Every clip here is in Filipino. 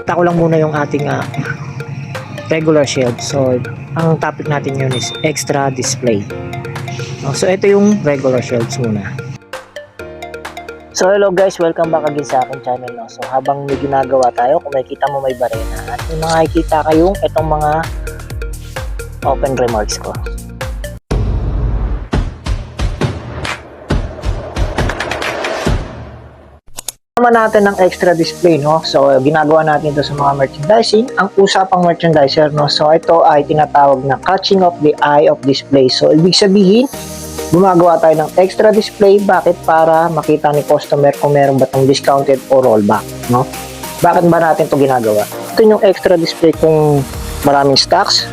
Papakita ko lang muna yung ating regular shield. So ang topic natin yun is extra display. So ito yung regular shields muna. So hello guys, welcome back again sa aking channel. So habang may ginagawa tayo, kung makikita mo may barena at may makikita kayong itong mga open remarks ko. Naman natin ng extra display, no? So ginagawa natin ito sa mga merchandising. Ang usapang merchandiser, no? So ito ay tinatawag na catching of the eye of display. So ibig sabihin, gumagawa tayo ng extra display. Bakit? Para makita ni customer kung meron ba itong discounted o rollback, no? Bakit ba natin ito ginagawa? Ito yung extra display kung maraming stocks,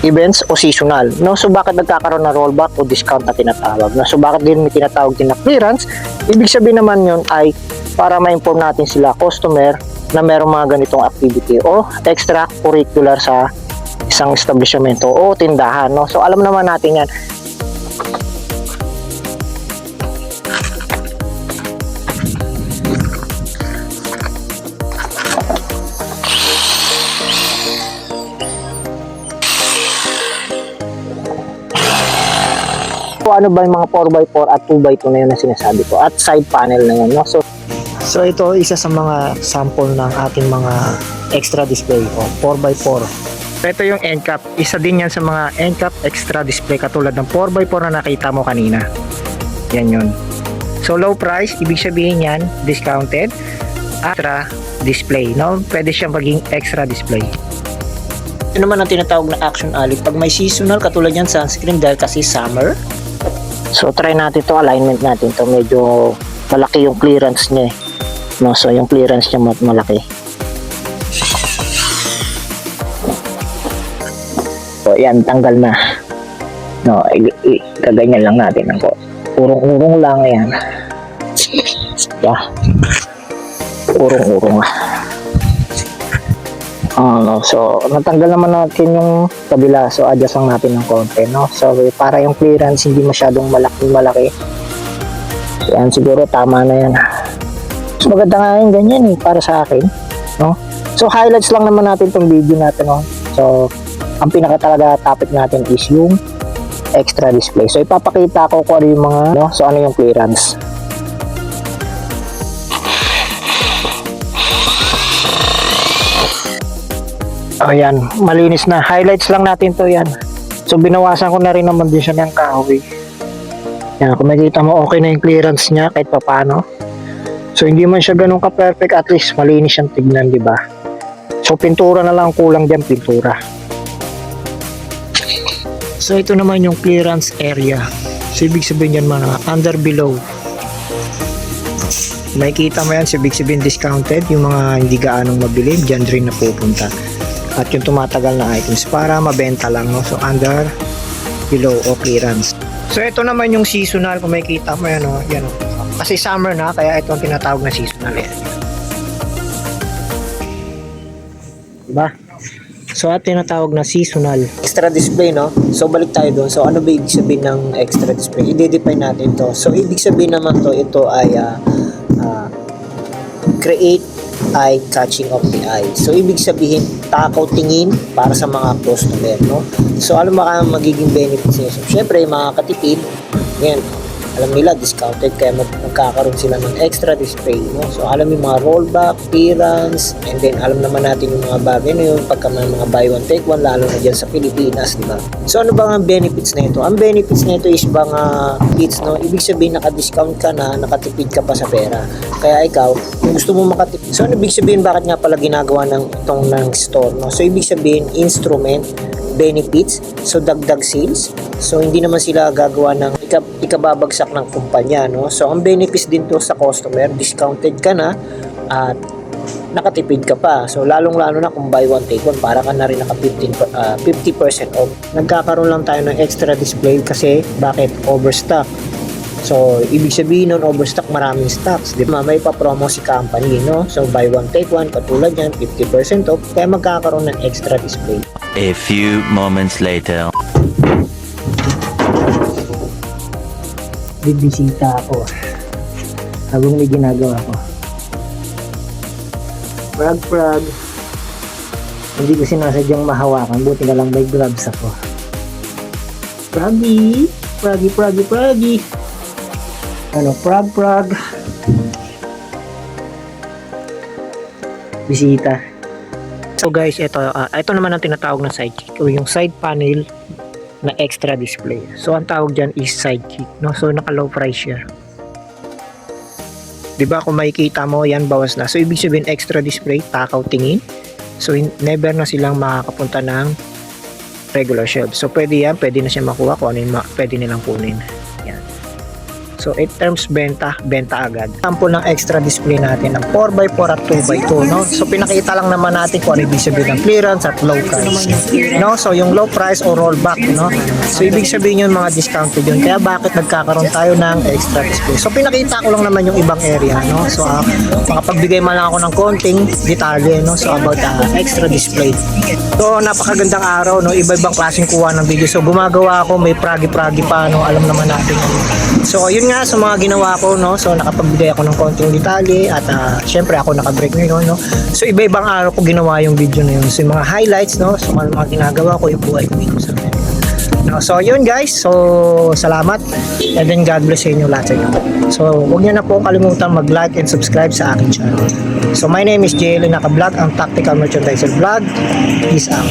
events o seasonal, no? So bakit nagkakaroon ng rollback o discount na tinatawag, no? So bakit din may tinatawag din na clearance? Ibig sabihin naman yun ay para ma-inform natin sila, customer, na merong mga ganitong activity o extracurricular sa isang establishmento o tindahan, no? So alam naman natin yan. So ano ba yung mga 4x4 at 2x2 na yun na sinasabi ko at side panel na yun, no? So ito isa sa mga sample ng ating mga extra display o 4x4. So ito yung end cap, isa din yan sa mga end cap extra display katulad ng 4x4 na nakita mo kanina. Yan yun. So low price, ibig sabihin yan discounted, extra display, no? Pwede siyang maging extra display. Ito naman ang tinatawag na action alley pag may seasonal katulad yan sunscreen dahil kasi summer. So try natin to, alignment natin to, medyo malaki yung clearance niya, no? So yung clearance niya malaki. So yan, tanggal na, no? Kaganyan lang natin ang urong-urong lang yan. Yeah. Urong-urong. No? So natanggal naman natin yung kabila, so adjust lang natin ng konti, no? So para yung clearance hindi masyadong malaki. Yan, siguro tama na yan. So maganda nga yung ganyan para sa akin, no? So highlights lang naman natin tong video natin, no? So ang pinaka talaga topic natin is yung extra display. So ipapakita ko kung ano yung mga, no? So ano yung clearance. Ayan, malinis na. Highlights lang natin to, yan. So binawasan ko na rin naman din siya ng kahoy. Yan, kung makikita mo okay na yung clearance niya kahit pa paano. So hindi man siya ganun ka-perfect, at least malinis siyang tignan, di ba? So pintura na lang kulang diyan, pintura. So ito naman yung clearance area. So ibig sabihin yan mga under below. Makikita mo yan, so ibig sabihin discounted, yung mga hindi gaanong mabili, dyan rin na pupunta. At yung tumatagal na items para mabenta lang, no? So under, below o clearance. So ito naman yung seasonal, kung makikita mo yan, no? Yan, kasi summer na, kaya ito ang tinatawag na seasonal yan. Diba? So at tinatawag na seasonal. Extra display, no? So balik tayo doon. So ano ba ibig sabihin ng extra display? I-define natin to. So ibig sabihin naman to, ito ay create eye catching of the eye. So ibig sabihin takaw tingin para sa mga customer, no? So alam mo magiging benefits niya. So syempre makakatipid. Yan, alam nila discounted kaya magkakaroon sila ng extra display, no? So alam yung mga rollback, clearance, and then alam naman natin yung mga bagay na yun pagka may mga buy one take one, lalo na dyan sa Pilipinas, di ba? So ano ba ang benefits na ito? Ang benefits na ito is mga hits, no? Ibig sabihin naka-discount ka na, nakatipid ka pa sa pera. Kaya ikaw, kung gusto mo makatipid. So ano ibig sabihin bakit nga pala ginagawa ng store, no? So ibig sabihin instrument, benefits, so dagdag sales. So hindi naman sila gagawa ng ikababagsak ng kumpanya, no? So ang benefits din to sa customer, discounted ka na at nakatipid ka pa. So lalong-lalo na kung buy one take one, para ka na rin naka 50% off. Nagkakaroon lang tayo ng extra display kasi bakit? Overstock. So ibig sabihin nun, overstock, maraming stocks, di ba? May pa-promo si company, no? So buy one take one, katulad yan, 50% off, kaya magkakaroon ng extra display. A few moments later. Bibisita ako habang may ginagawa ko. Frog. Hindi ko sinasadyang mahawakan. Buti na lang may gloves ako. Froggy. Ano, frog. Bisita. So guys, ito naman ang tinatawag na sidekick o yung side panel na extra display. So ang tawag dyan is sidekick, no? So naka low price siya. 'Di ba kung makikita mo yan, bawas na. So ibig sabihin extra display, takaw tingin. So never na silang makakapunta ng regular shelf. So pwede na siya makuha kung ano yung pwede nilang kunin. Yan. So in terms benta agad. Sample ng extra display natin ng 4x4 at 2x2, no? So pinakita lang naman natin kung ano ibig sabihin ng clearance at low price. No? So yung low price o rollback, no? So ibig sabihin yun mga discounted yun. Kaya bakit nagkakaroon tayo ng extra display? So pinakita ko lang naman yung ibang area, no? So makapagbigay man lang ako ng konting detalye, no? So about extra display. So napakagandang araw, no? Iba-ibang klaseng kuha ng video. So gumagawa ako, may pragi-pragi pa, no? Alam naman natin. So yun nga sa mga ginawa ko, no? So nakapagbigay ako ng konting detalye at syempre ako naka-break ngayon, no? So iba-ibang araw ko ginawa yung video na yun. So yung mga highlights, no? So ano mga ginagawa ko, yung buhay ko dito sa akin. No, so yun guys, so salamat and then God bless sa inyo lahat sa inyo. So huwag niyo na po kalimutan mag-like and subscribe sa aking channel. So my name is JL Naka-Vlog, ang Tactical Merchandiser Vlog. Peace out.